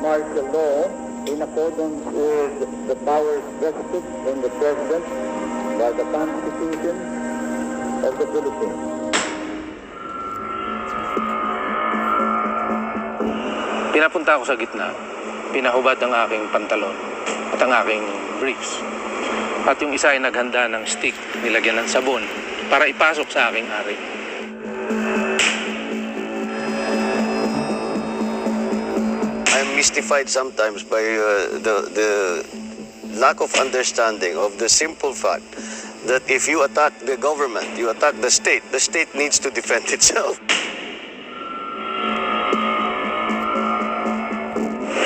martial law in accordance with the powers vested in the President by the Constitution of the Philippines. Pinapunta ako sa gitna, pinahubad ang aking pantalon at ang aking briefs. At yung isa ay naghanda ng stick, nilagyan ng sabon para ipasok sa aking ari. I'm mystified sometimes by the lack of understanding of the simple fact that if you attack the government, you attack the state needs to defend itself.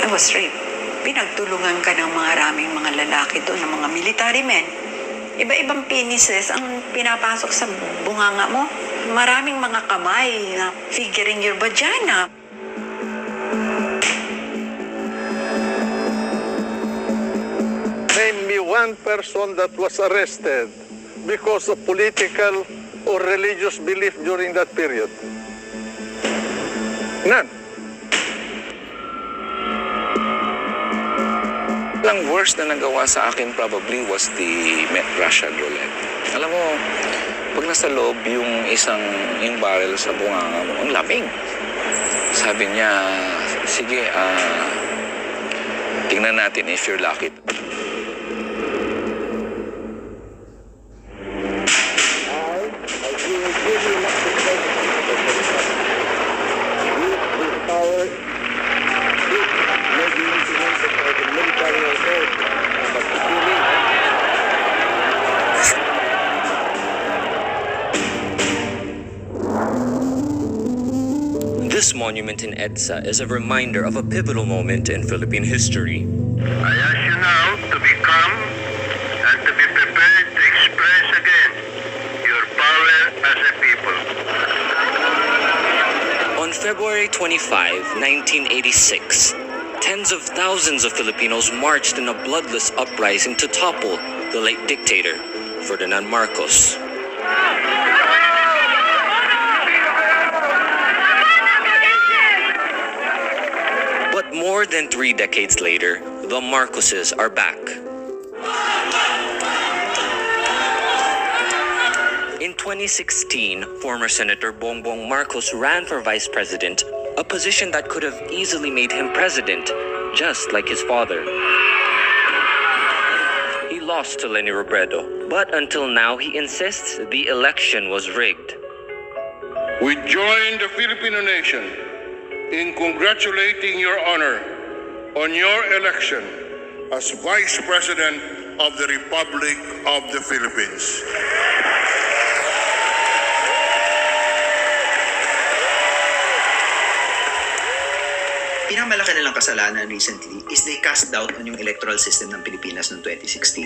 I was raped. Pinagtulungan ka ng mga raming mga lalaki doon, ng mga military men. Iba-ibang penises ang pinapasok sa bunganga mo. Maraming mga kamay na figuring your vagina. Name me one person that was arrested because of political or religious belief during that period. None. Ang worst na nagawa sa akin probably was the Russian roulette. Alam mo, pag nasa loob yung yung barrel sa bunganga mo, ang lamig. Sabi niya, sige, tingnan natin if you're lucky. This monument in EDSA is a reminder of a pivotal moment in Philippine history. I ask you now to be calm and to be prepared to express again your power as a people. On February 25, 1986, tens of thousands of Filipinos marched in a bloodless uprising to topple the late dictator, Ferdinand Marcos. But more than 3 decades later, the Marcoses are back. In 2016, former Senator Bongbong Marcos ran for vice president, a position that could have easily made him president, just like his father. He lost to Leni Robredo, but until now he insists the election was rigged. We join the Filipino nation in congratulating Your Honor on your election as Vice President of the Republic of the Philippines. Pinakamalaki nilang kasalanan recently is they cast doubt on yung electoral system ng Pilipinas noong 2016.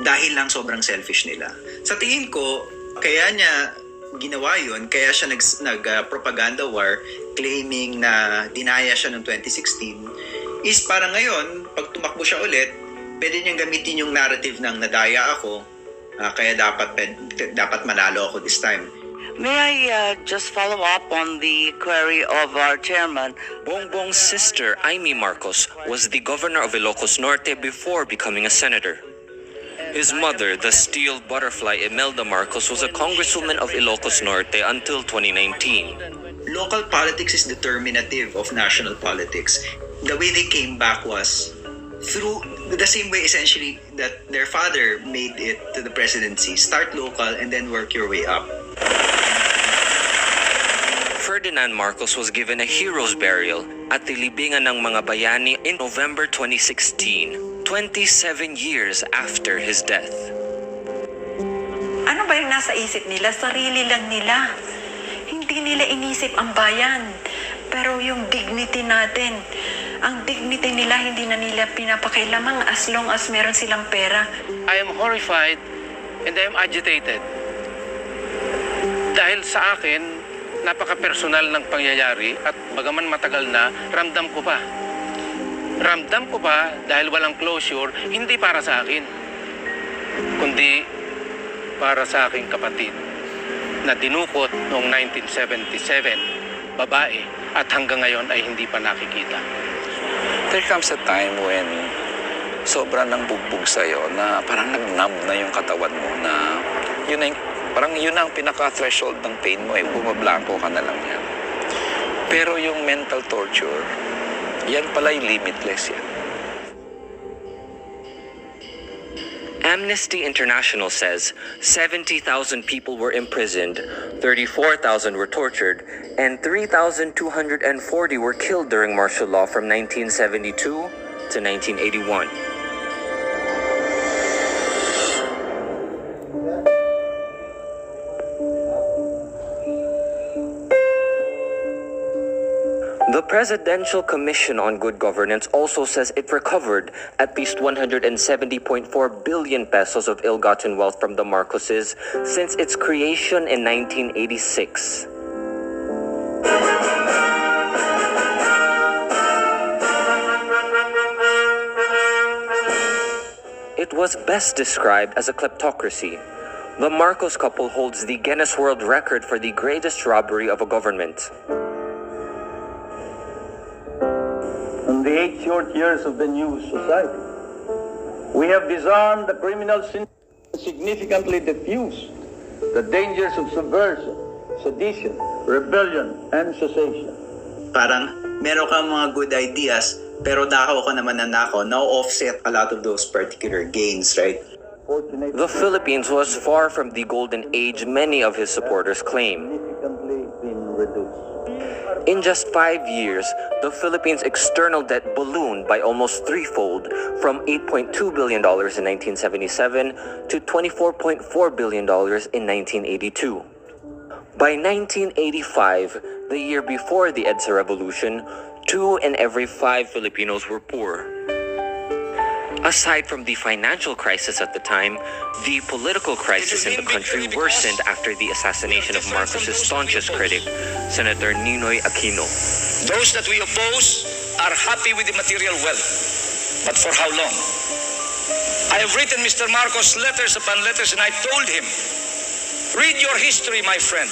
Dahil lang sobrang selfish nila. Sa tingin ko, kaya niya ginawa yun, kaya siya nag-propaganda war claiming na dinaya siya noong 2016 is para ngayon, pag tumakbo siya ulit, pwede niyang gamitin yung narrative ng nadaya ako, kaya dapat manalo ako this time. May I just follow up on the query of our chairman? Bongbong's sister, Aimee Marcos, was the governor of Ilocos Norte before becoming a senator. His mother, the steel butterfly Imelda Marcos, was a congresswoman of Ilocos Norte until 2019. Local politics is determinative of national politics. The way they came back was through the same way essentially that their father made it to the presidency. Start local and then work your way up. Ferdinand Marcos was given a hero's burial at the libingan ng mga bayani in November 2016. 27 years after his death. Ano ba yung nasa isip nila? Sarili lang nila. Hindi nila inisip ang bayan. Pero yung dignity natin, ang dignity nila hindi na nila pinapakailamang as long as meron silang pera. I am horrified and I am agitated. Dahil sa akin, napaka-personal ng pangyayari at bagaman matagal na, ramdam ko pa. Ramdam ko pa dahil walang closure, hindi para sa akin, kundi para sa aking kapatid na dinukot noong 1977, babae, at hanggang ngayon ay hindi pa nakikita. there comes a time when sobra nang bugbog sa'yo na parang nag-numb na yung katawan mo na yun na yung, parang yun ang pinaka-threshold ng pain mo bumablanko ka na lang yan. Pero yung mental torture, yan pala yung limitless yan. Amnesty International says 70,000 people were imprisoned, 34,000 were tortured, and 3,240 were killed during martial law from 1972 to 1981. The Presidential Commission on Good Governance also says it recovered at least 170.4 billion pesos of ill-gotten wealth from the Marcoses since its creation in 1986. It was best described as a kleptocracy. The Marcos couple holds the Guinness World Record for the greatest robbery of a government. In the 8 short years of the new society, we have disarmed the criminal sin, significantly diffused the dangers of subversion, sedition, rebellion, and secession. Parang meron kang mga good ideas, pero nakaw ka naman na offset a lot of those particular gains, right? The Philippines was far from the golden age many of his supporters claim. Significantly been reduced. In just 5 years, the Philippines' external debt ballooned by almost threefold from $8.2 billion in 1977 to $24.4 billion in 1982. By 1985, the year before the EDSA revolution, 2 in every 5 Filipinos were poor. Aside from the financial crisis at the time, the political crisis in the country worsened after the assassination of Marcos' staunchest critic, Senator Ninoy Aquino. Those that we oppose are happy with the material wealth. But for how long? I have written Mr. Marcos letters upon letters, and I told him, read your history, my friend.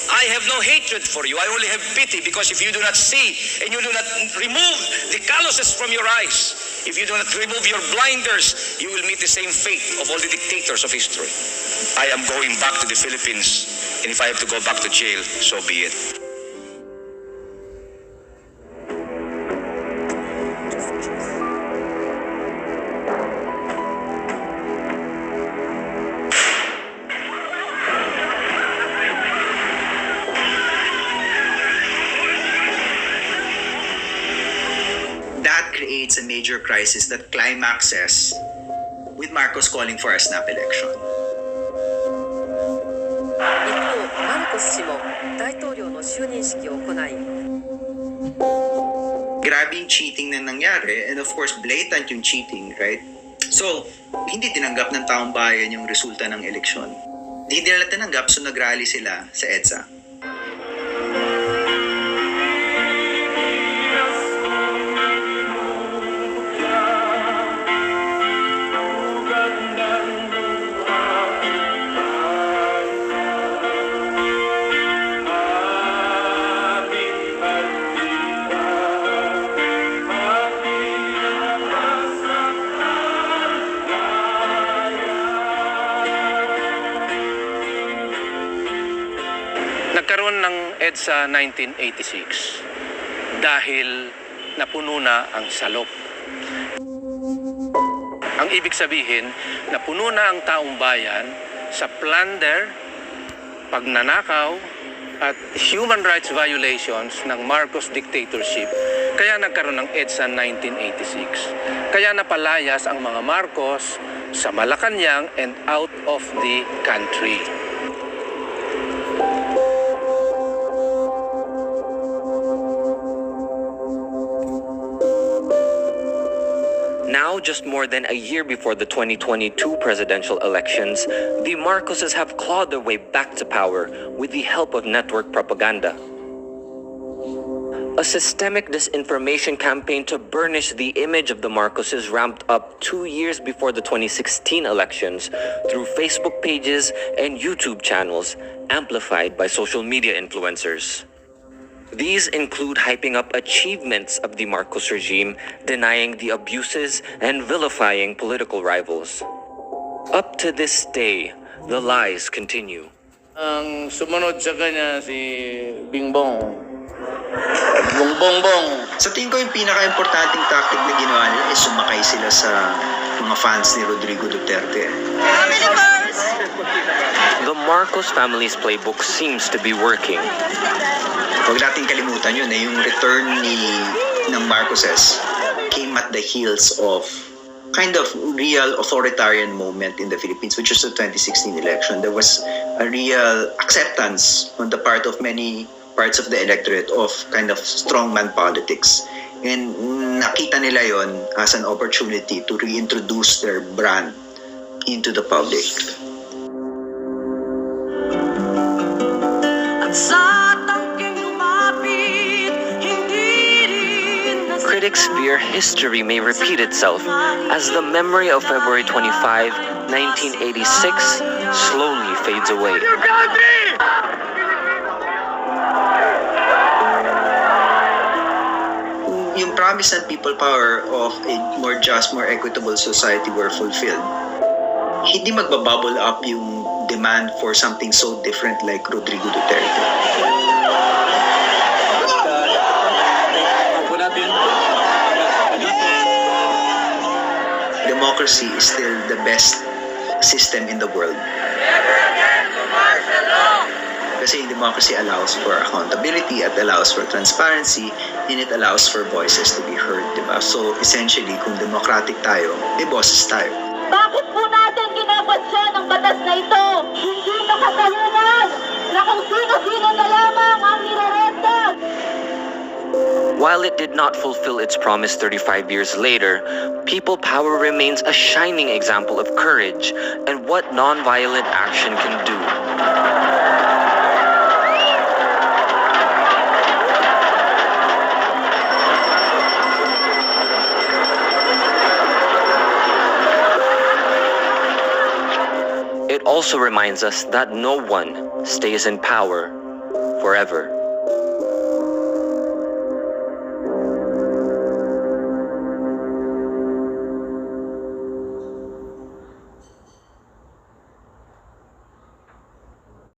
I have no hatred for you. I only have pity, because if you do not see and you do not remove the calluses from your eyes, if you do not remove your blinders, you will meet the same fate of all the dictators of history. I am going back to the Philippines, and if I have to go back to jail, so be it. Creates a major crisis that climaxes with Marcos calling for a snap election. Grabe yung cheating na nangyari, and of course blatant yung cheating, right? So, hindi tinanggap ng taong bayan yung resulta ng eleksyon. Hindi nila tinanggap, so nagrally sila sa EDSA. Nagkaroon ng EDSA 1986 dahil napuno na ang salop. Ang ibig sabihin, napuno na ang taong bayan sa plunder, pagnanakaw, at human rights violations ng Marcos dictatorship. Kaya nagkaroon ng EDSA 1986. Kaya napalayas ang mga Marcos sa Malacanang and out of the country. Now, just more than a year before the 2022 presidential elections, the Marcoses have clawed their way back to power with the help of network propaganda. A systemic disinformation campaign to burnish the image of the Marcoses ramped up 2 years before the 2016 elections through Facebook pages and YouTube channels, amplified by social media influencers. These include hyping up achievements of the Marcos regime, denying the abuses, and vilifying political rivals. Up to this day, the lies continue. Ang sumunod sa kanya si Bingbong. Bongbong. Sa tingin ko yung pinaka-importanting tactic na ginawa nila is sumakay sila sa mga fans ni Rodrigo Duterte. The Marcos family's playbook seems to be working. Huwag natin kalimutan yun, yung return ng Marcoses came at the heels of kind of real authoritarian moment in the Philippines, which was the 2016 election. There was a real acceptance on the part of many parts of the electorate of kind of strongman politics. And nakita nila yon as an opportunity to reintroduce their brand into the public. Critics fear history may repeat itself as the memory of February 25, 1986 slowly fades away. Yung promise and people power of a more just, more equitable society were fulfilled. Hindi magbabubble up yung demand for something so different like Rodrigo Duterte. Democracy is still the best system in the world. Kasi democracy allows for accountability, it allows for transparency, and it allows for voices to be heard, diba? So essentially, kung democratic tayo, may boses tayo. Bakit po natin kinapasya ng batas na ito? Hindi nakatahunan na kung sino-sino na lamang ang nirerenta. While it did not fulfill its promise 35 years later, people power remains a shining example of courage and what nonviolent action can do. It also reminds us that no one stays in power forever.